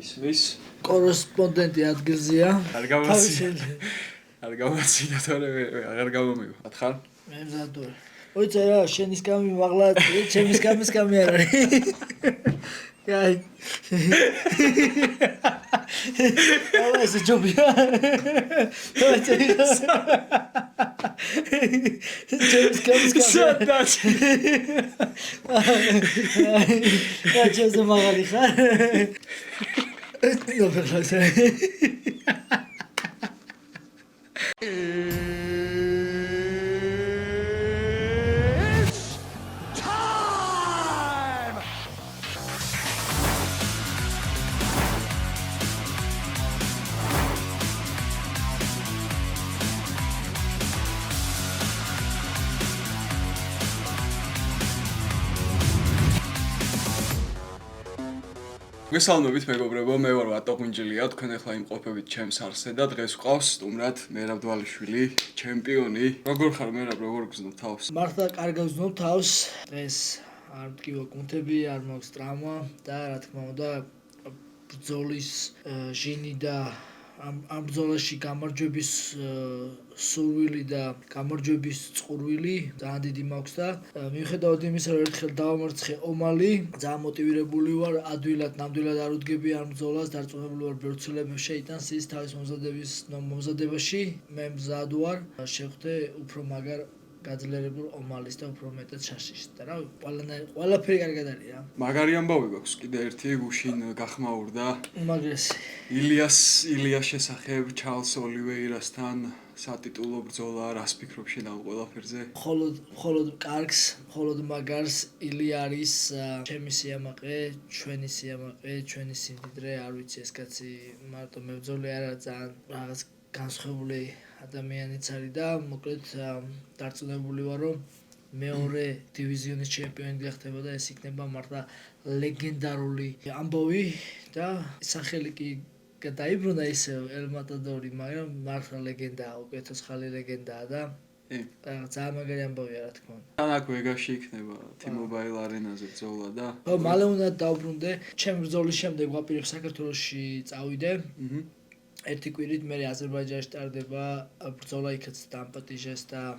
ისმის კორესპონდენტი ადგილზეა. არ გამაცინო თორე აღარ გამომიგო. ათხარ? მე მზად ვარ. ოიცე რა, შენის გამი მაღლა, ჩემის გამი არ არის. აი. ალა ეს ჯობია. ჩემის გამი. სადაც. რა ჩემზე მაღალი ხარ? ნუ ხასე. მოგესალმებით მეგობრებო, მე ვარ ვატო ღვინჯილია, თქვენ ახლა იმყოფებით ჩემს არსზე და დღეს ვყავს სტუმრად მერაბ დვალიშვილი, ჩემპიონი. როგორ ხარ მერაბ, როგორ გრძნობ თავს? მართლა კარგად ვზნობ თავს. დღეს არ მткиვა კუნთები, არ მაქვს ტრავმა და რა თქმა უნდა ბრძოლის ჟინი და ამ ბრძოლაში გამარჯვების სურვილი და გამარჯვების წყურვილი ძალიან დიდი მაქვს და მიუხედავად იმისა, რომ ერთხელ დავამარცხე ომალი, ძალიან მოტივირებული ვარ, ადვილად, ნამდვილად არ უდგები ამ ბრძოლას, დარწმუნებული ვარ, ბევრ ცვლილებებს შეიტანს ის თავის მომზადებაში. მე მზად ვარ, შევხვდე უფრო მაგარ გაძლიერებულ ომალის და უფრო მეტად შაშიშს და რა ყველაფერი კარგად არის რა. მაგარი ამბავი გვაქვს კიდე ერთი გუშინ გახმაურდა. უმაგრესი. ილიას შესახებ ჩარლს ოლივეირასთან სატიტულო ბრძოლა, რას ფიქრობ შენ ამ ყველაფერზე? მხოლოდ კარგს, მხოლოდ მაგარს ილია არის ჩემი სიამაყე, ჩვენი სიამაყე, ჩვენი სიმდიდრე, არ ვიცი ეს კაცი მარტო მებრძოლი არა, ძალიან რაღაც განსხვავებული ადამიანიც არის და მოკლედ დარწმუნებული ვარ, რომ მეორე დივიზიონის ჩემპიონი გახდება და ეს იქნება მართლა ლეგენდარული ამბავი და სახელი კი გადაიბრუნა ისევ ელ მატადორი, მაგრამ მართლა ლეგენდაა, უკეთესხალი ლეგენდაა და ძალიან მაგარი ამბავია რა თქმა უნდა. თან აქ ვეგაში იქნება T-Mobile არენაზე ბრძოლა და ხო, მალე უნდა დავბრუნდე. ჩემი ბრძოლის შემდეგ ვაპირებ საქართველოში წავიდე. ერთი კვირით მე აზერბაიჯანში ტარდება ბრძოლა, იქაც დამპატიჟეს და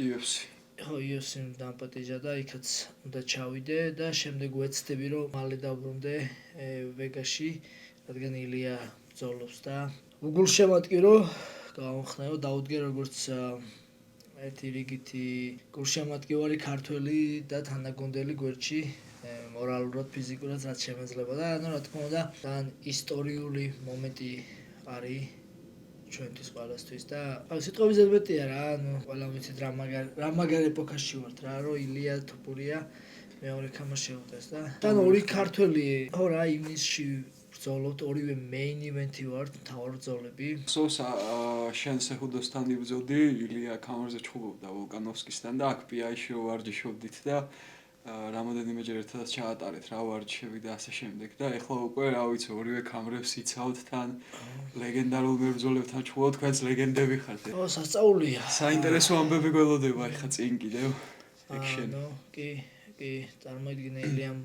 UFC. ხო, UFC დამპატიჟა და იქაც უნდა ჩავიდე და შემდეგ ვეცდები, რომ მალე დავბრუნდე ვეგაში, რადგან ილია ბრძოლობს და გულშემატკივრო გავხსნაო, დაუდგე როგორც ერთი რიგითი გულშემატკივარი ქართველი და თანაგუნდელი გვერდში, მორალურად, ფიზიკურად რაც შემეძლება და რა თქმა უნდა, ძალიან ისტორიული მომენტი არის ჩვენთვის ყველასთვის და სიტყვების ზედმეტია რა, ყველა ვიცით რა მაგარ ეპოქაში ვართ რა, რომ ილია თופურია მეორე ქამა შეუდეს და თან ორი ქართველი ხო რა ივნისში ბრძოლობთ, ორივე main event-ი ვართ, მთავარ ბრძოლები. სოს შენ სეხუდოსთან იბრძოდი, ილია კამერზე ჩხუბობდა ვოლკანოვსკისთან და აქ PI-ში ვარჯიშობდით და რამოდენიმეჯერ ერთადაც ჩაატარეთ რა ვარჯიშები და ასე შემდეგ და ეხლა უკვე რა ვიცი ორივე კამერებს იცავთ თან ლეგენდარულ მებრძოლებთან ჩხუბობთ, თქვენც ლეგენდები ხართ. ო, სასწაულია. საინტერესო ამბები გველოდება ეხლა წინ კიდევ. კი, წარმოიდგინე ილიამ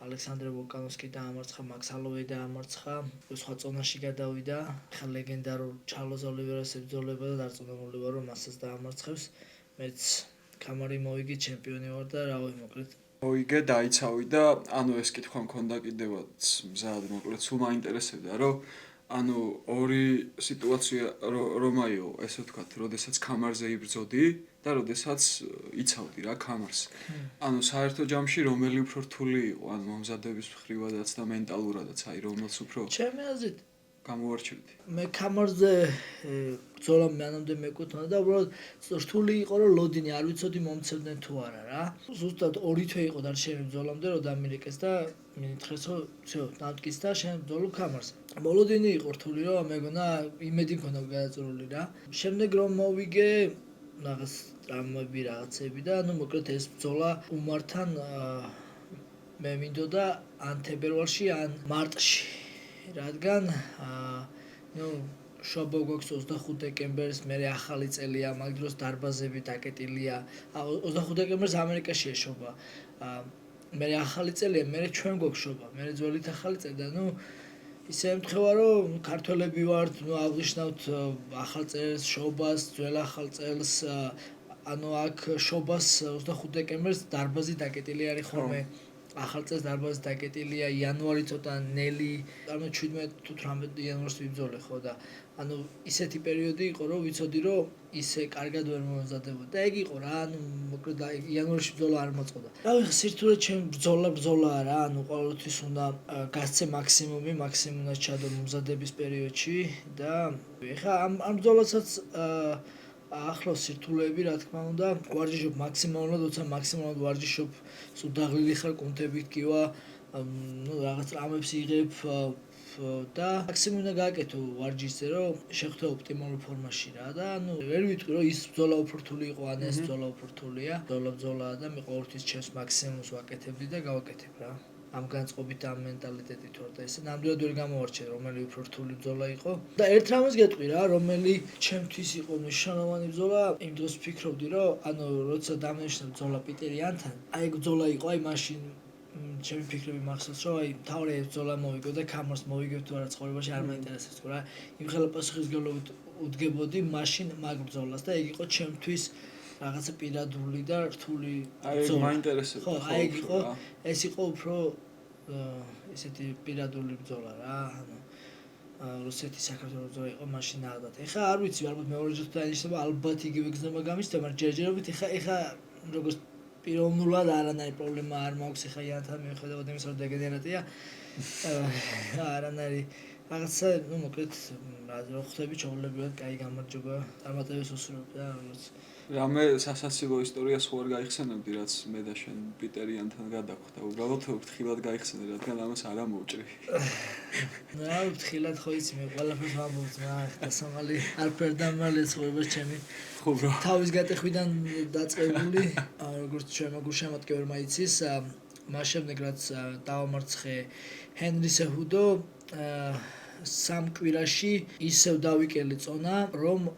ალექსანდრე ვოლკანოვსკი დაამარცხა, მაქს ჰოლოვეი დაამარცხა, სხვა წონაში გადავიდა, ხა ლეგენდარულ ჩარლზ ოლივერას ებრძოლება და დარწმუნებული ვარ, რომ მასაც დაამარცხებს. მეც კამარი მოვიგე, ჩემპიონი ვარ და რავი, მოკლედ. მოვიგე, დაიცავი და ანუ ეს კითხვა მქონდა კიდევაც მზად, მოკლედ სულ მაინტერესებდა, რომ ანუ ორი სიტუაცია რომ აიო, ესე ვთქვათ, როდესაც კამარზე იბრძოდი და როდესაც იცავდი რა კამარს. ანუ საერთო ჯამში რომელი უფრო რთული იყო, ანუ მომზადების მხრივადაც და მენტალურადაც, აი რომელს უფრო ჩემი აზრით გამოვარჩევდი. მე კამარზე ბრძოლა მანამდე მეკუთვნა და უბრალოდ რთული იყო, რომ ლოდინი არ ვიცოდი მომცემდნენ თუ არა რა. ზუსტად ორი თვე იყო დარჩენილი ბრძოლამდე, რომ დამირეკეს და მინითხეს, რომ всё, დამტკიც და შენ ბრძოლობ კამარზე. მოლოდინი იყო რთული, რომ მეგონა იმედი მქონდა გადაწურული რა. შემდეგ რომ მოვიგე რაღაც ტრამვები რაღაცები და ანუ მოკლედ ეს ბრძოლა უმართან მე მინდოდა ან თებერვალში, ან მარტში. რადგან ნუ შობა გვაქვს 25 დეკემბერს, მე ახალი წელია, მაგ დროს დარბაზები დაკეტილია. 25 დეკემბერს ამერიკაშია შობა. მე ახალი წელია, მე ჩვენ გვაქვს შობა, მე ძველით ახალი წელი და ნუ ისე ემთხვევა რომ ქართველები ვართ, აღნიშნავთ ახალ წელს, შობას, ძველ ახალ წელს, ანუ აქ შობას 25 დეკემბერს დარბაზი დაკეტილი არის ხოლმე. ახალ წელს დარბაზი დაკეტილია, იანვარი ცოტა ნელი, ანუ 17 თუ 18 იანვარს ვიბრძოლე ხო და ანუ ისეთი პერიოდი იყო რომ ვიცოდი რომ ისე კარგად ვერ მომზადებოდა და ეგ იყო რა, ანუ მოკლედ იანვარში ბრძოლა არ მოწყდა. რავი, სირთულე ჩემ ბრძოლაა რა, ანუ ყოველთვის უნდა გასცე მაქსიმუმად ჩადო მომზადების პერიოდში და ეხლა ამ ბრძოლასაც ახლოს სირთულეები რა თქმა უნდა ვარჯიშობ მაქსიმალურად, როცა მაქსიმალურად ვარჯიშობ, სულ დაღლილი ხარ კუნთებით კივა, ну რაღაც რამებს იღებ და მაქსიმუმ უნდა გააკეთო ვარჯიშზე, რომ შეხვდე ოპტიმალურ ფორმაში რა და ანუ ვერ ვიტყვი რომ ის ბრძოლა უფრო რთული იყო, ან ეს ბრძოლა უფრო რთულია. ბრძოლაა და მე ყოველთვის ჩემს მაქსიმუმს ვაკეთებდი და გავაკეთებ რა. ამ განწყობით და ამ მენტალიტეტით ვარ და ესე ნამდვილად ვერ გამოვარჩენ რომელი უფრო რთული ბრძოლა იყო და ერთ რამეს გეტყვი რა, რომელი ჩემთვის იყო მნიშვნელოვანი ბრძოლა, იმ დროს ვფიქრობდი რომ ანუ როცა დამეშნა ბრძოლა პიტერიანთან, აი ეგ ბრძოლა იყო, აი მაშინ ჩემი ფიქრები მახსოვს რომ აი თავი ეს ბრძოლა მოვიგო და კამერას მოვიგებ თუ არა ცხოვრებაში არ მაინტერესებს თქო რა, იმ ხელა პასუხისმგებლობით უდგებოდი მაშინ მაგ ბრძოლას და ეგ იყო ჩემთვის რაღაცა პირადული და რთული ბრძოლა. აი მაინტერესებს. ხო, აი ეგ იყო, ეს იყო უფრო ესეთი პირადული ბრძოლა რა, ანუ რუსეთის საქართველოს ბრძოლა იყო მაშინ აღდათ. ეხლა არ ვიცი, ალბათ მეორე ჯერ დაინიშნება, ალბათ იგივე გზნობა გამისდება, მაგრამ ჯერჯერობით ეხლა როგორც პიროვნულად არანაირი პრობლემა არ მაქვს ეხლა იანთან მიუხედავად იმისა, რომ დეგენერატია. არანაირი რაღაცა, ну, მოკლედ, რა ხვდები, ჩაოლებიათ, კაი გამარჯობა, წარმატებებს უსურვებ და როგორც რამე სასაცილო ისტორია სხვა არ გაიხსენებდი, რაც მე და შენ პიტერიანთან გადაგვხდა. უბრალოდ ფრთხილად გაიხსენე, რადგან ამას არ ამოვჭრი. რა ფრთხილად ხო იცი, მე ყველაფერს ვამბობთ, და სამალი არ ფერდამალე ცხოვრებას ჩემი. ხო ბრო. თავის გატეხვიდან დაწყებული, როგორც ჩვენ გულშემატკივრმა იცის, მას შემდეგ რაც დავამარცხე ჰენრი სეჰუდო, სამ კვირაში ისევ დავიკელე წონა, რომ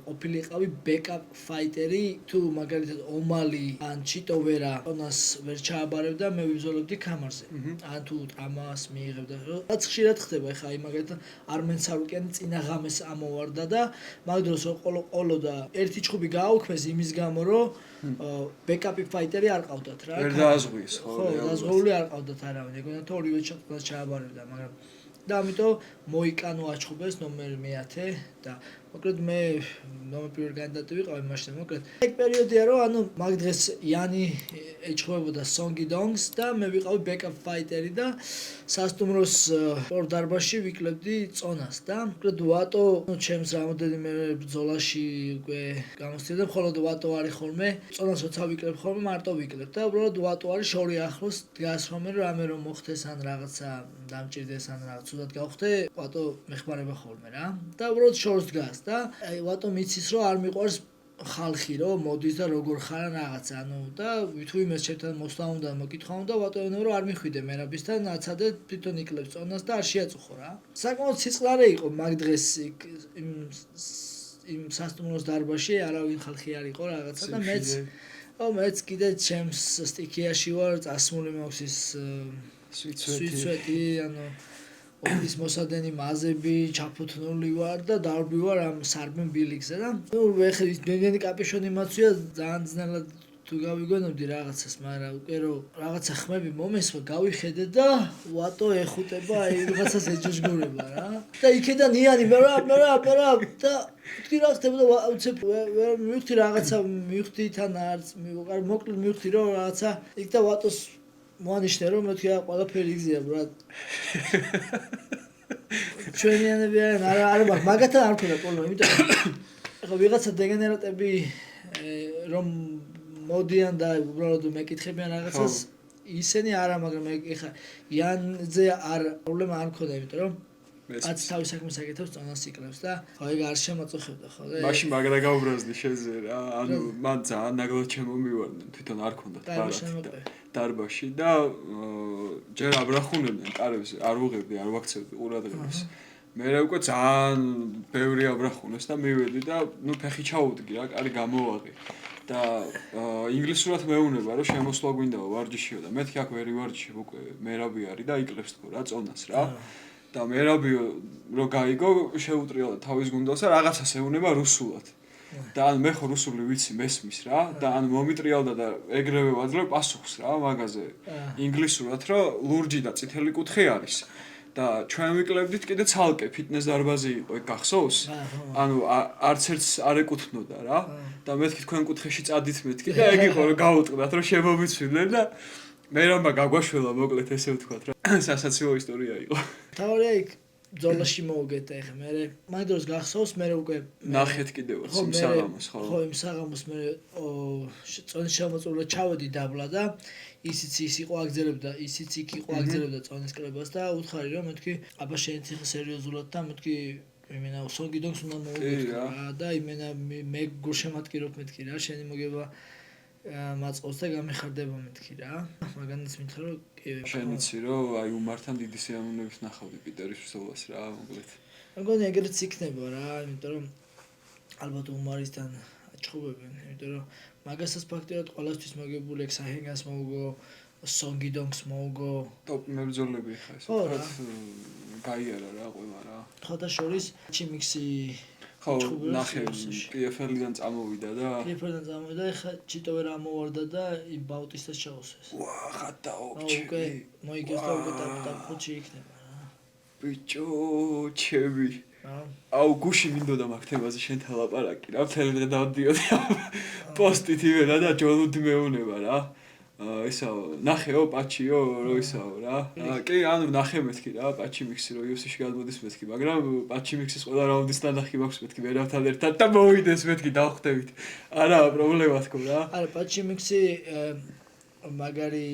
ყოფილიყავი ბეკაპ ფაიტერი, თუ მაგალითად ომალი ან ჩიტოვერა წონას ვერ ჩააბარებდა, მე ვიბრძოლებდი კამარზე. ან თუ ტრამას მიიღებდა. რაც ხშირად ხდება, ეხლა აი მაგალითად არმენ სარუკიანი წინა ღამეს ამოვარდა და მაგ დროს ყოლოდა ერთი ჩხუბი გააუქმეს იმის გამო, რომ ბეკაპი ფაიტერი არ ყავდათ რა. ვერ დააზღვიეს ხო? ხო, დაზღვეული არ ყავდათ არავინ. ეგონა თუ ორივე ჩხუბს ჩააბარებდა, მაგრამ და ამიტომ მოიკანო აჩხუბეს ნომერ მე-10 და მოკლედ მე ნომერ პირველ კანდიდატი ვიყავი მაშინ მოკლედ ეგ პერიოდია რომ ანუ მაგ დღეს იანი ეჩხუბებოდა სონგი დონგს და მე ვიყავი ბეკაპ ფაიტერი და სასტუმროს სპორტ დარბაზში ვიკლებდი წონას და მოკლედ ვატო ჩემს რამოდენიმე ბრძოლაში უკვე გამოსცემდა მხოლოდ ვატო არის ხოლმე წონას როცა ვიკლებ ხოლმე მარტო ვიკლებ და უბრალოდ ვატო არის შორი ახლოს დგას ხოლმე რამე რომ მოხდეს ან რაღაცა დამჭირდეს ან რაღაც ცუდად გავხდე ვატო მეხმარება ხოლმე რა და უბრალოდ შორს დგას და აი ვატო მიცის რომ არ მიყვარს ხალხი რომ მოდის და როგორ ხარ რაღაცა ანუ და თუ იმას ჩემთან მოსვლა უნდა მოკითხა უნდა ვატო ეუბნება რომ არ მიხვიდე მერაბისთან აცადე თვითონ იკლებს წონას და არ შეაწუხო რა საკმაოდ სიწყლარე იყო მაგ დღეს იმ სასტუმროს დარბაზში არავინ ხალხი არ იყო რაღაცა და მეც კიდე ჩემს სტიქიაში ვარ წასმული მაქვს ის სვიცვეტი ანუ ოფის მოსადენი მაზები ჩაფუთნული ვარ და დარბი ვარ ამ სარბენ ბილიქზე და ნუ ეხლა დენდენი კაპიშონი მაცვია ძალიან ძნელად თუ გავიგონებდი რაღაცას მაგრამ უკვე რომ რაღაცა ხმები მომესვა გავიხედე და ვატო ეხუტება აი რაღაცას ეჯოჯგურება რა და იქიდან იანი მე და თქვი რა ხდება და უცებ ვერ მივხვდი რაღაცა მივხვდი თან არც მოკლედ მივხვდი რომ რაღაცა იქ და ვატოს მოანიშნე რომ მეთქი რა ყველაფერი იგზია ბრატ ჩვენიანები არა მაგათან არ ქონდა პრობლემა იმიტომ ხო ვიღაცა დეგენერატები რომ მოდიან და უბრალოდ მეკითხებიან რაღაცას ისინი არა მაგრამ ეხა იანზე არ პრობლემა არ ქონდა იმიტომ რომ აც თავის საქმეს აკეთებს წონას იკლებს და ხო ეგ არ შემაწუხებდა ხო და მაშინ მაგრა გაუბრაზდი შენზე რა ანუ მან ძალიან ნაგლად შემომივარდნენ თვითონ არ ქონდა დარბაზში და ჯერ აბრახუნებდნენ კარებს არ უღებდი არ ვაქცევდი ყურადღებას მე უკვე ძალიან ბევრი აბრახუნეს და მივედი და ნუ ფეხი ჩაუდგი რა კარი გამოვაღი და ინგლისურად მეუნება რომ შემოსვლა გვინდა ვარჯიშიო და მეთქი აქ ვერი ვარჯიშებ უკვე მერაბი არის და იკლებს თქო რა წონას რა და მერაბიო რო გაიგო შეუტრიალა თავის გუნდელს და რაღაცას ეუნება რუსულად. და ან მე ხო რუსული ვიცი მესმის რა და ან მომიტრიალდა და ეგრევე ვაძლევ პასუხს რა მაგაზე ინგლისურად რომ ლურჯი და წითელი კუთხე არის. და ჩვენ ვიკლებდით კიდე ცალკე ფიტნეს დარბაზი იყო ეგ გახსოვს? ანუ არც ერთს არ ეკუთვნოდა რა და მეთქი თქვენ კუთხეში წადით მეთქი და ეგ იყო რომ გაუტყდათ რომ შემომიცვლიდნენ და მე რამბა გაგვაშველა მოკლედ ესე ვთქვათ რა სასაცილო ისტორია იყო. თავარია იქ ბრძოლაში მოვგეთ ეხა მე მაგ დროს გახსოვს მე უკვე ნახეთ კიდევაც იმ საღამოს ხო იმ საღამოს მე წონის შემოწურულად ჩავედი დაბლა და ისიც ის იყო აგზელებდა ისიც იქ იყო აგზელებდა წონის კრებას და უთხარი რომ მეთქი აბა შენ ციხე სერიოზულად და მეთქი იმენა სონგიდონს უნდა მოვუგეთ რა და იმენა მე გულშემატკივრობ მეთქი რა შენი მოგება მაწყობს და გამიხარდება მეთქი რა მაგანაც მითხრა რომ კი შენიცი რომ აი უმართან დიდი სიამოვნებით ნახავდი პიტერის ბრძოლას რა მოკლედ მეგონი ეგრეც იქნება რა იმიტომ რომ ალბათ უმარისთან აჩხუბებენ იმიტომ რომ მაგასაც ფაქტიურად ყველასთვის მოგებული ეგ საჰენგანს მოუგო სონგიდონს მოუგო ტოპ მებრძოლები ხა ესე ვთქვათ გაიარა რა ყველა რა ხოდა შორის ჩიმიქსი ხო ნახე კიეფერლიდან წამოვიდა და კიეფერლიდან წამოვიდა ეხა ჩიტოვერ ამოვარდა და ბაუტისტას ჩაუსვეს ვა ხატაო უკვე მოიგებს და უკვე დაფხოჩი იქნება რა ბიჭო ჩემი აუ გუში მინდოდა მაგ თემაზე შენთან ლაპარაკი რა მთელი დღე დავდიოდი პოსტით იმენა და ჯოლუდი მეუნება რა ისაო ნახეო პაჩიო რო ისაო რა კი ანუ ნახე მეთქი რა პაჩი მიქსი რო UFC-ში გადმოდის მეთქი მაგრამ პაჩი მიქსის ყველა რაუნდის ნახი მაქვს მეთქი ვერავთან ერთად და მოვიდეს მეთქი დავხვდებით არა პრობლემა თქო რა არა პაჩი მიქსი მაგარი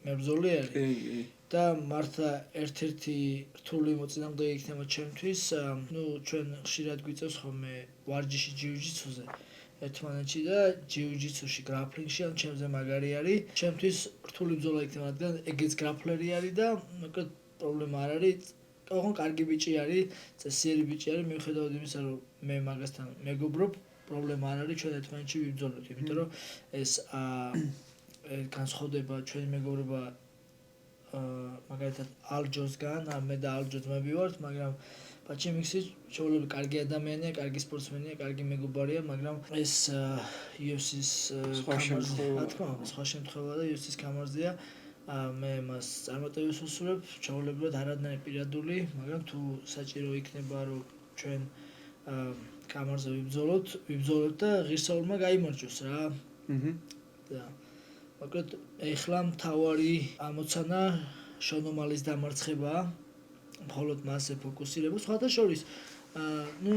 მებრძოლი არის და მართლა ერთ-ერთი რთული მოწინააღმდეგე იქნება ჩემთვის ნუ ჩვენ ხშირად გვიწევს ხოლმე ვარჯიში ჯიუ-ჯიტსუზე ერთმანეთში და ჯიუ-ჯიტსუში გრაპლინგში ან ჩემზე მაგარი არის ჩემთვის რთული ბრძოლა იქნება რადგან ეგეც გრაპლერი არის და მოკლედ პრობლემა არ არის ოღონდ კარგი ბიჭი არის წესიერი ბიჭი არის მიუხედავად იმისა რომ მე მაგასთან მეგობრობ პრობლემა არ არის ჩვენ ერთმანეთში ვიბრძოლოთ იმიტომ რომ ეს განსხვავდება ჩვენი მეგობრობა მაგალითად ალჯოსგან მე და ალჯო ძმები ვართ მაგრამ პაჩი მიქსი შეუძლებელი კარგი ადამიანია, კარგი სპორტსმენია, კარგი მეგობარია, მაგრამ ეს UFC-ს სხვა შემთხვევა და UFC-ს კამარზეა მე მას წარმატებას ვუსურვებ, შეუძლებლად არადნაირი პირადული, მაგრამ თუ საჭირო იქნება რომ ჩვენ კამარზე ვიბრძოლოთ და ღირსეულმა გაიმარჯვოს რა. და მოკლედ ეხლა მთავარი ამოცანა შონომალის დამარცხებაა. მხოლოდ მასზე ფოკუსირება. სხვათა შორის, ნუ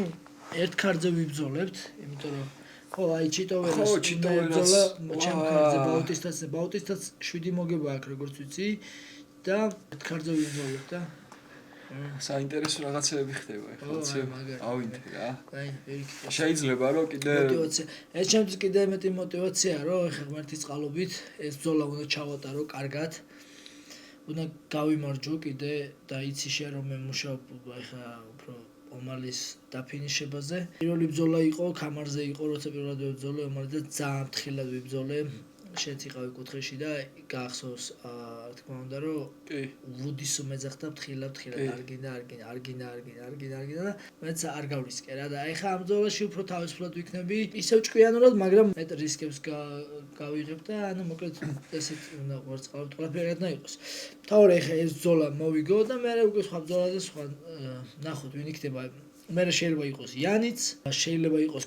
ერთ ქარზე ვიბრძოლებთ, იმიტომ რომ ხო, აი ჩიტოვერას ბრძოლა ჩემ ქარზე ბაუტისტაც 7 მოგება აქვს, როგორც ვიცი, და ერთ ქარზე ვიბრძოლებთ და საინტერესო რაღაცები ხდება ახლა. ავინდე რა. აი, ვერიქით. შეიძლება რომ კიდე მოტივაცია. ეს ჩემთვის კიდე მეტი მოტივაციაა, რომ ახლა ღმერთის წყალობით ეს ბრძოლა უნდა ჩავატარო კარგად. უნდა გავიმარჯვო კიდე და იცი შენ რომ მე მუშაობ ახლა უფრო ომალის დაფინიშებაზე. პირველი ბრძოლა იყო, კამარზე იყო, როცა პირველად ვიბრძოლე ომალი და ძალიან ფრთხილად ვიბრძოლე. შენც იყავი კუთხეში და გახსოვს, რა თქმა უნდა, რომ ვუდის მეძახდა ფრთხილად არგინა და მეც არ გავრისკე რა და ეხლა ამ ბრძოლაში უფრო თავისუფლად ვიქნები, ისევ ჭკვიანურად, მაგრამ მეტ რისკებს გავიღებ და ანუ მოკლედ ესეთ უნდა ვარწყავთ, ყველაფერი უნდა იყოს. თავი ეხლა ეს ბრძოლა მოვიგო და მე უკვე სხვა ბრძოლაზე სხვა ნახოთ ვინ იქნება. მე შეიძლება იყოს იანიც, შეიძლება იყოს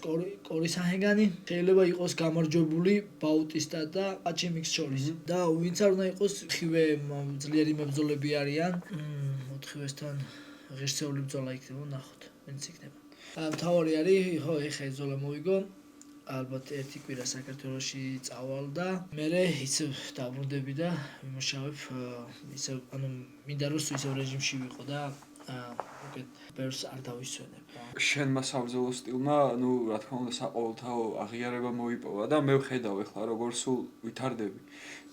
კორი საჰენგანი, შეიძლება იყოს გამარჯვებული ბაუტისტა და პაჩი მიქსს შორის. და ვინც არ უნდა იყოს, ხივე ძლიერი მებრძოლები არიან. ოთხივესთან ღირსეული ბრძოლა იქნება, ნახოთ, ვინც იქნება. მთავარი არის, ხო, ეხლა ეს ბრძოლა მოვიგო. ალბათ ერთი კვირა საქართველოში წავალ და მე ისევ დაბრუნდები და ვიმუშავებ ისევ ანუ მინდა რომ ისევ რეჟიმში ვიყო და უკეთ ბევრს არ დავისვენებ რა. შენმა საბრძოლო სტილმა, ნუ რა თქმა უნდა საყოველთაო აღიარება მოიპოვა და მე ვხედავ ახლა როგორ სულ ვითარდები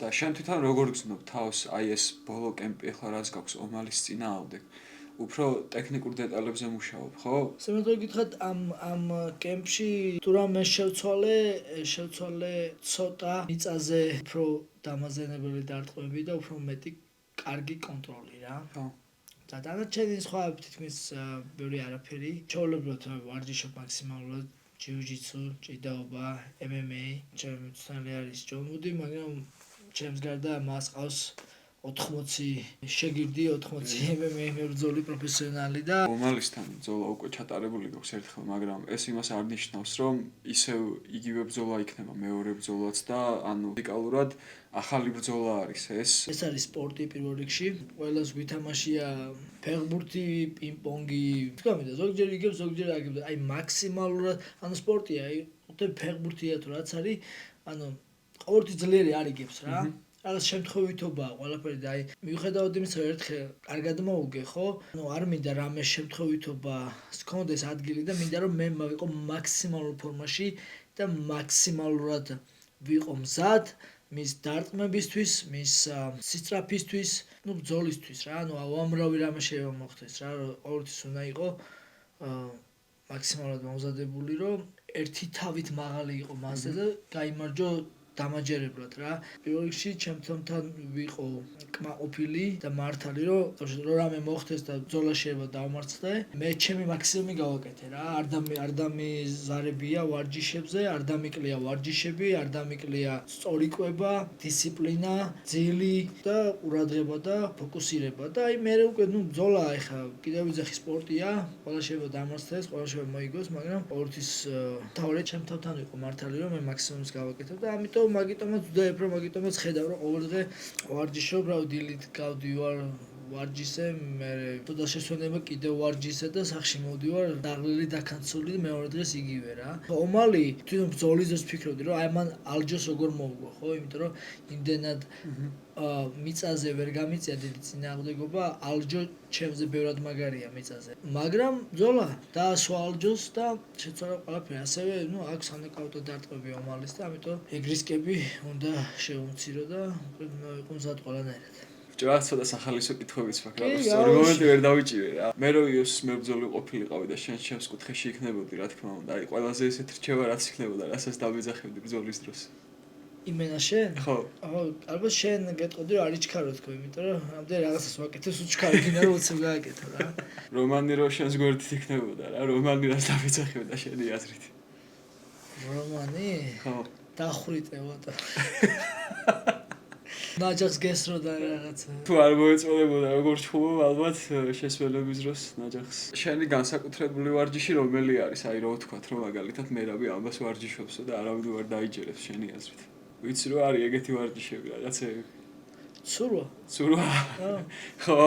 და შენ თვითონ როგორ გრძნობ თავს აი ეს ბოლო კემპი ახლა რაც გაქვს ომალის წინააღმდეგ. უფრო ტექნიკურ დეტალებზე მუშაობ, ხო? შემიძლია გითხრათ ამ კემპში თუ რამე შევცვალე ცოტა მიწაზე უფრო დამაზენებელი დარტყმები და უფრო მეტი კარგი კონტროლი რა. ხო. და დანარჩენი სხვა თითქმის ბევრი არაფერი. ჩაოლებროთ ვარჯიშობ მაქსიმალურად ჯიუ-ჯიტსუ, ჭიდაობა, MMA, ჩემი მწვანე არის ჯონვუდი, მაგრამ ჩემს გარდა მას ყავს 80 შეგირდი, 80 MMA მებრძოლი პროფესიონალი და ომალისთან ბრძოლა უკვე ჩატარებული გვაქვს ერთხელ, მაგრამ ეს იმას არ ნიშნავს, რომ ისევ იგივე ბრძოლა იქნება მეორე ბრძოლაც და ანუ ფიზიკალურად ახალი ბრძოლა არის ეს. ეს არის სპორტი პირველ რიგში. ყველას გვითამაშია ფეხბურთი, პინგ-პონგი, თქომიდა ზოგჯერ იგებს, ზოგჯერ აგებს. აი მაქსიმალურად ანუ სპორტია, აი ფეხბურთია თუ რაც არის, ანუ ყოველთვის ძლიერი არ იგებს რა. რაღაც შემთხვევითობაა ყველაფერი და აი მიუხედავად იმისა, რომ ერთხელ კარგად მოუგე, ხო? ანუ არ მინდა რამე შემთხვევითობა სქონდეს ადგილი და მინდა რომ მე ვიყო მაქსიმალურ ფორმაში და მაქსიმალურად ვიყო მზად მის დარტყმებისთვის, მის სისწრაფისთვის, ну ბრძოლისთვის რა, ანუ უამრავი რამე შეიძლება მოხდეს რა, ყოველთვის უნდა იყო მაქსიმალურად მომზადებული, რომ ერთი თავით მაღალი იყო მასზე და გაიმარჯო დამაჯერებლად რა. პირველ რიგში ჩემთან ვიყო კმაყოფილი და მართალი, რომ რამე მოხდეს და ბრძოლა შეიძლება დავმარცხდე, მე ჩემი მაქსიმუმი გავაკეთე რა. არ დამიზარებია ვარჯიშებზე, არ დამიკლია ვარჯიშები, არ დამიკლია სწორი კვება, დისციპლინა, ძილი და ყურადღება და ფოკუსირება და აი მე უკვე ბრძოლა ეხა კიდევ ვიძახი სპორტია, ყველა შეიძლება დამარცხდეს, ყველა შეიძლება მოიგოს, მაგრამ ყოველთვის თავი ჩემთან ვიყო მართალი, რომ მე მაქსიმუმს გავაკეთებ და ამიტომ მაგიტომაც ვდებ, რომ მაგიტომაც ხედავ, რომ ყოველ დღე ვარჯიშობ, რა დილით გავდივარ ვარჯიშზე, მე თოდა შესვენება კიდევ ვარჯიშზე და სახში მოვდივარ, დაღლილი დაქანცული მეორე დღეს იგივე რა. ომალი თვითონ ბრძოლის დროს ფიქრობდი, რომ აი მან ალჯოს როგორ მოუგო, ხო? იმიტომ რომ იმდენად მიწაზე ვერ გამიწია დიდი წინააღმდეგობა, ალჯო ჩემზე ბევრად მაგარია მიწაზე. მაგრამ ბრძოლა დაასვა ალჯოს და შეცვალა ყველაფერი. ასევე, აქვს ანაკაუტო დარტყმები ომალის და ამიტომ ეგ რისკები უნდა შევუმცირო და ვიყო მზად ყველანაირად. ჭრას ცოტა სახალისო კითხვებიც მაქვს, რა სწორი მომენტი ვერ დავიჭირე რა. მე რო იოს მებრძოლი ყოფილიყავი და შენ ჩემს კუთხეში იქნებოდი, რა თქმა უნდა, აი ყველაზე ესეთ რჩევა რაც იქნებოდა, რასაც დავეძახებდი ბრძოლის დროს. იმენა შენ? ხო. ალბათ შენ გეტყოდი რომ არ იჩქარო თქო, იმიტომ რომ ამდენ რაღაცას ვაკეთებს უჩქარი გინდა რომ უცებ გააკეთო რა. რომანი რო შენს გვერდით იქნებოდა რა, რომანი რაც დავეძახებდა შენი აზრით. რომანი? ხო. დახვრიტე ვატა. ნაჯახს გესროდა რაღაცა. თუ არ მოეწოლებოდა როგორ ჩხუბობ ალბათ შესვენების დროს ნაჯახს. შენი განსაკუთრებული ვარჯიში რომელი არის? აი რო ვთქვათ, რომ მაგალითად მერავი ამას ვარჯიშობსო და არავინ ვერ დაიჯერებს შენი აზრით. ვიცი რომ არის ეგეთი ვარჯიშები რაღაცები. ცურვა? ცურვა? ხო.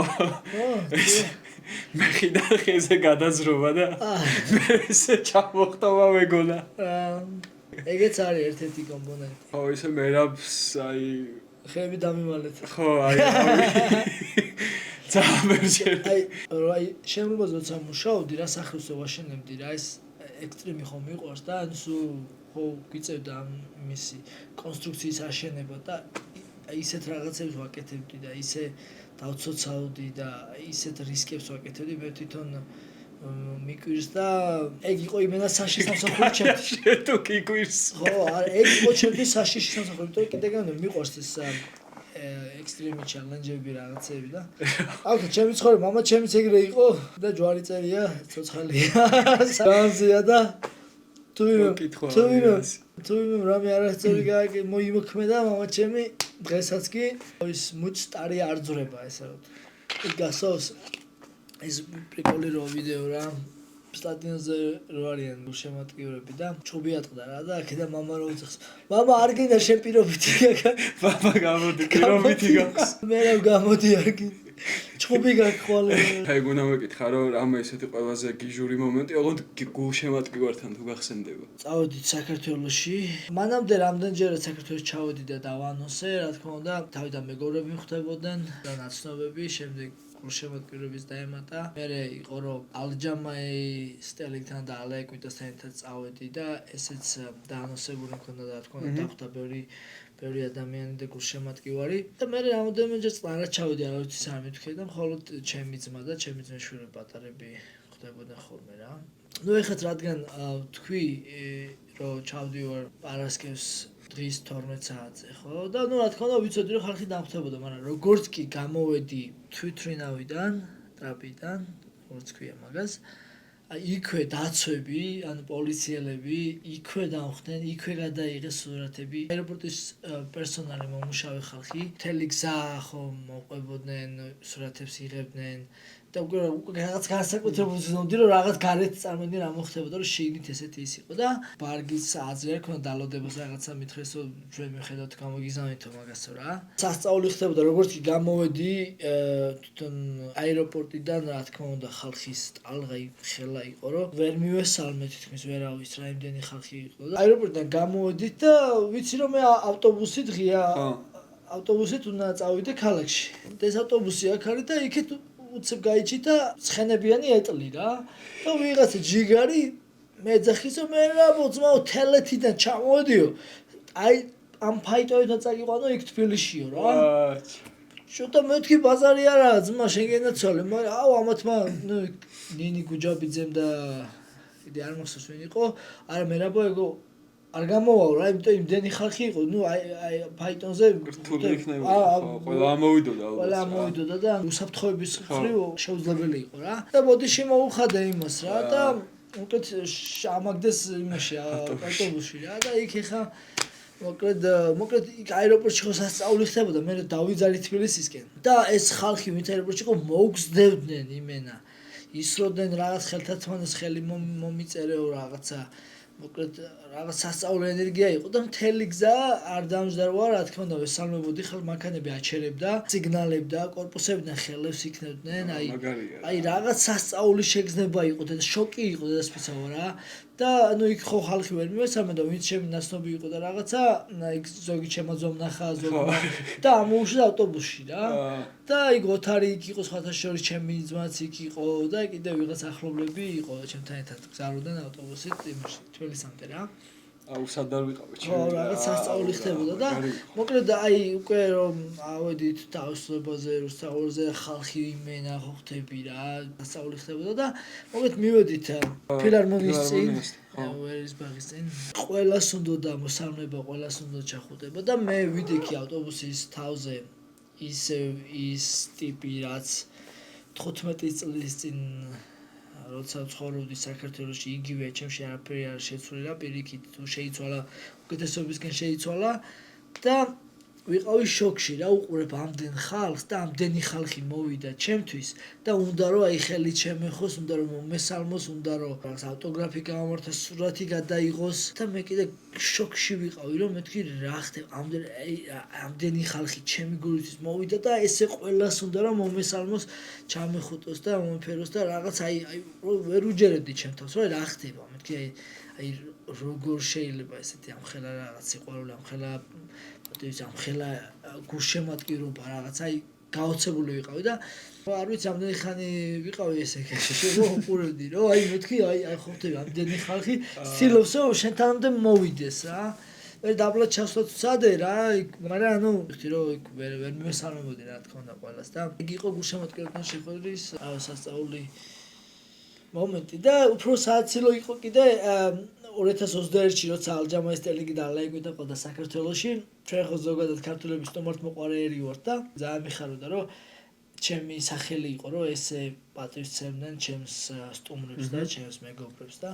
მე ხიდან ხეზე გადაზრობა და მე ესე ჩამოხტომა მეგონა. ეგეც არის ერთ-ერთი კომპონენტი. ხო, ისე მერაბს აი ხეები დამიმალეთ. ხო, აი ძამერჯერ. აი შემოგვიყვება როცა მუშაობდი რა სახლს ვაშენებდი რა ეს ექსტრემი ხომ მიყვარს და სულ ხო გვიწევდა მისი კონსტრუქციის აშენება და ისეთ რაღაცებს ვაკეთებდი და ისე დავცოცავდი და ისეთ რისკებს ვაკეთებდი მე თვითონ მიკვირს და ეგ იყო იმენა საში სამსახური ჩემთვის. შენ თუ გიკვირს. ხო, არა, ეგ იყო ჩემთვის საში სამსახური, თორე კიდეგან მიყვარს ეს ექსტრემი ჩალენჯები რაღაცები და აუქ ჩემი ცხოვრება მამა ჩემიც ეგრე იყო და ჯვარი წერია, ცოცხალია, სანზია და თუ რამე არასწორი მოიმოქმედა მამა ჩემი დღესაც კი ის მუჭტარი არ ძრება ესე რომ იქ გასავს ეს პრიკოლი რო ვიდეო რა სტადიონზე რო არიან გულშემატკივრები და ჩუბი ატყდა რა და აქედან მამა რო უძახს მამა არ გინდა შენ პირობითი მამა გამოდი პირობითი გაქვს მე რა გამოდი არ გინდა ჩუბი გაქხვალე აი გუნა მეკითხა რომ რამე ესეთი ყველაზე გიჟური მომენტი ოღონდ გულშემატკივართან თუ გახსენდება წავედით საქართველოში მანამდე რამდენჯერაც საქართველოში ჩავედი და დავანონსე რა თქმა უნდა თავიდან მეგობრები მხვდებოდნენ და ნაცნობები შემდეგ გულშემატკივრების დაემატა მე იყო რომ ალჯამაი სტელიქთან და ალაეკვიტასთან ერთად წავედი და ესეც დაანონსებული მქონდა და რა თქმა უნდა დახვდა ბევრი ადამიანი და გულშემატკივარი და მე რამოდენიმეჯერ წლარად ჩავედი არავითის არ მეთქე და მხოლოდ ჩემი ძმა და ჩემი ძმისშვილი პატარები ხდებოდნენ ხოლმე რა ნუ ეხლა რადგან თქვი რომ ჩავდივარ პარასკევს დღის 12 საათზე ხო და ნუ რა თქმა უნდა ვიცოდი რომ ხალხი დამხვდებოდა მაგრამ როგორც კი გამოვედი თვითრინავიდან ტრაპიდან, როგორც ქვია მაგას. იქვე დაცვები, ანუ პოლიციელები, იქვე დამხდნენ, იქვე გადაიღეს სურათები. აეროპორტის პერსონალი მომუშავე ხალხი, მთელი გზა ხო მოყვებოდნენ, სურათებს იღებდნენ. და უკვე რაღაც განსაკუთრებული ზნოდი რომ რაღაც გარეთ წარმოიდგინე რა მოხდებოდა რომ შეიგნით ესეთი ის იყო და ბარგის აზრი არ ქონდა დალოდებას რაღაცა მithres რომ ჩვენ მიხედავთ გამოგიზავნითო მაგასო რა სასწაული ხდებოდა როგორც კი გამოვედი თვითონ აეროპორტიდან რა თქმა უნდა ხალხის ტალღა ხელა იყო რომ ვერ მივესალმე თითქმის ვერავის რა იმდენი ხალხი იყო და აეროპორტიდან გამოვედით და ვიცი რომ მე ავტობუსით ღია ავტობუსით უნდა წავიდე ქალაქში და ეს ავტობუსი აქ არის და იქით უცებ გაიჭი და ცხენებიანი ეტლი რა და ვიღაცა ჯიგარი მეძახის რომ მე რა მოძმაო თელეთიდან ჩამოვედიო აი ამ ფაიტოებთან წაგიყვანო იქ თბილისშიო რა შუთა მეთქი ბაზარი არაა ძმა შენ გენაცვალე მაგრამ აუ ამათმა ნუ ნინი გუჯაბიძემ და კიდე არ მახსოვს ვინ იყო არა მე რა ბოეგო არ გამოვაო რა იმიტომ იმდენი ხალხი იყო ნუ აი ფაიტონზე რთული იქნება ყველა ამოვიდოდა ყველა ამოვიდოდა და უსაფრთხოების ხრივ შეუძლებელი იყო რა და ბოდიში მოუხადა იმას რა და უკეთ ამაგდეს იმაში ავტობუსში რა და იქ ხა მოკლედ იქ აეროპორტში ხო სასწაული ხდებოდა მე დავიძალი თბილისისკენ და ეს ხალხი ვინც აეროპორტში იყო მოუგზდებდნენ იმენა ისროდნენ რაღაც ხელთათმანეს ხელი მომიწერეო რაღაცა მოკლედ რაღაც სასწაული ენერგია იყო და მთელი გზა არ დამჯდაროა რა თქმა უნდა ვესალმებოდი ხალ მანქანები აჩერებდა სიგნალებდა კორპუსებიდან ხელებს იქნებდნენ აი რაღაც სასწაული შეგრძნება იყო და შოკი იყო დედასფიცაო რა და ნუ იქ ხო ხალხი ვერ მივესალმე და ვინც ჩემი ნაცნობი იყო და რაღაცა იქ ზოგი ჩემაძომ ნახა ზოგი და ამოუშვა ავტობუსში რა და იქ ოთარი იქ იყო სხვათა შორის ჩემი ძმაც იქ იყო და კიდე ვიღაც ახლობლები იყო ჩემთან ერთად გზავრდნენ ავტობუსით იმაში თბილისამდე რა აუ სად არ ვიყავი ხო რაღაც სასწაული ხდებოდა და მოკლედ აი უკვე რომ ავედით თავისუფლებაზე რუსთაველზე ხალხი იმენა ხო ხდები რა სასწაული ხდებოდა და მოკლედ მივედით ფილარმონიის წინ ვერისბაღის წინ ყველას უნდა მოსალმება ყველას უნდა ჩახუტება და მე ვიდექი ავტობუსის თავზე ის ტიპი რაც 15 წლის წინ როცა ცხოვრობდი საქართველოში იგივე ჩემში არაფერი არ შეცვლილა პირიქით თუ შეიცვალა უკეთესობისკენ შეიცვალა და ვიყავი შოკში რა უყურებ ამდენ ხალხს და ამდენი ხალხი მოვიდა ჩემთვის და უნდა რომ აი ხელი ჩემეხოს უნდა რომ მესალმოს უნდა რომ რაღაც ავტოგრაფი გამომართოს სურათი გადაიღოს და მე კიდე შოკში ვიყავი რომ მეთქი რა ხდება ამდენი ხალხი ჩემი გულისთვის მოვიდა და ესე ყველას უნდა რომ მომესალმოს ჩამეხუტოს და მომფეროს და რაღაც აი ვერ უჯერებდი ჩემთავს რომ რა ხდება მეთქი აი როგორ შეიძლება ესეთი ამხელა რაღაც სიყვარული ამხელა ამხელა გულშემატკივრობა რაღაც აი გაოცებული ვიყავი და არ ვიცი ამდენი ხანი ვიყავი ესე ქეში რომ უყურებდი რომ აი მეთქი აი ხო ხდება ამდენი ხალხი ცდილობს რომ შენთანამდე მოვიდეს რა მე დაბლა ჩასვლაც ვცადე რა მაგრამ ანუ ვთქვი რომ იქ ვერ მივესალმებოდი რა თქმა უნდა ყველას და იქ იყო გულშემატკივრებთან შეხვედრის სასწაული მომენტი და უფრო სააცილო იყო კიდე 2021-ში როცა ალჯამაის ტელეგი და ლაიკვიტა ყოდა საქართველოში ჩვენ ხო ზოგადად ქართულების სტუმართმოყვარეები ვართ და ძალიან მიხაროდა რომ ჩემი სახელი იყო რომ ესე პატივცემდნენ ჩემს სტუმრებს და ჩემს მეგობრებს და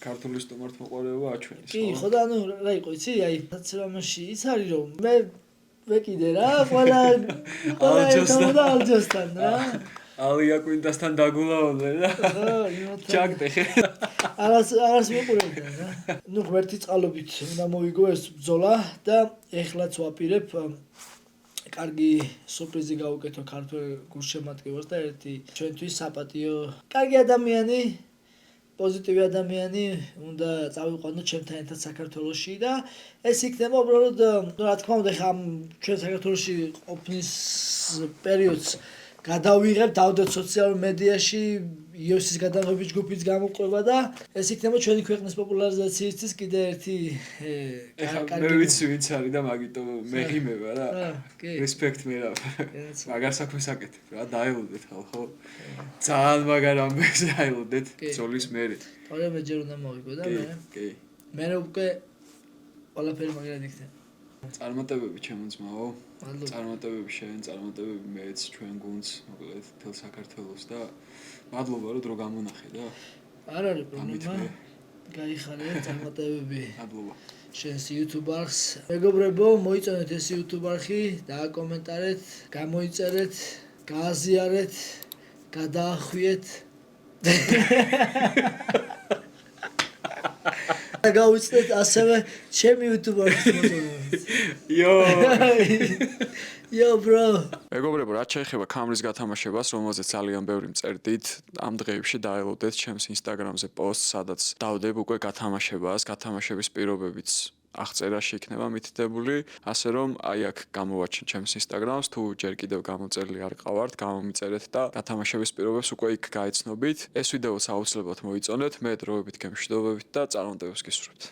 ქართულის სტუმართმოყვარეობა აჩვენის კი ხო და ანუ რა იყო იცი აი საცილამაში ის არის რომ მე ვეკიდე რა ყველა ალჯოსთან რა ალია კვინტასთან დაგულაოდე და ჩაგდე ხე არას მეყურებდა რა ნუ ღმერთი წყალობით უნდა მოვიგო ეს ბრძოლა და ეხლაც ვაპირებ კარგი სურპრიზი გავუკეთო ქართულ გულშემატკივრს და ერთი ჩვენთვის საპატიო კარგი ადამიანი პოზიტივი ადამიანი უნდა წავიყვანოთ ჩემთან ერთად საქართველოში და ეს იქნება უბრალოდ რა თქმა უნდა ხა ჩვენ საქართველოში ყოფნის პერიოდს გადავიღებ დავდოთ სოციალურ მედიაში იოსის გადაღების ჯგუფის გამოყვება და ეს იქნება ჩვენი ქვეყნის პოპულარიზაციისთვის კიდე ერთი მე ვიცი ვინც არის და მაგიტო მეღიმება რა რესპექტ მე რა მაგარ საქმეს აკეთებ რა დაელოდეთ ხო ძალიან მაგარ ამბებს დაელოდეთ ძოლის მერე თორემ ჯერ უნდა მოვიგო და მე უკვე ყველაფერი მაგარად იქნება წარმატებები ჩემო ძმაო. მადლობა. წარმატებები შენ, წარმატებები მეც, ჩვენ გუნდს, მოკლედ თელ საქართველოს და მადლობა რომ დრო გამონახე და არ არის პრობლემა. გაიხარე წარმატებები. მადლობა. შენს YouTube არხს. მეგობრებო, მოიწონეთ ეს YouTube არხი, დააკომენტარეთ, გამოიწერეთ, გააზიარეთ, გადაახვიეთ. და გავიცნეთ ასევე ჩემი YouTube არხის მოწონებით. Yo bro. მეგობრებო, რაც შეეხება კამერის გათამაშებას, რომელზეც ძალიან ბევრი მწერდით, ამ დღეებში დაელოდეთ ჩემს Instagram-ზე პოსტს, სადაც დავდებ უკვე გათამაშებას, გათამაშების პირობებიც აღწერაში იქნება მითითებული, ასე რომ აი აქ გამოვაჩენ ჩემს Instagram-ს, თუ ჯერ კიდევ გამოწერილი არ ყავართ, გამომიწერეთ და გათამაშების პირობებს უკვე იქ გაიცნობით. ეს ვიდეოც აუცილებლად მოიწონეთ, მე დროებით გემშვიდობებით და წარმატებებს გისურვებთ.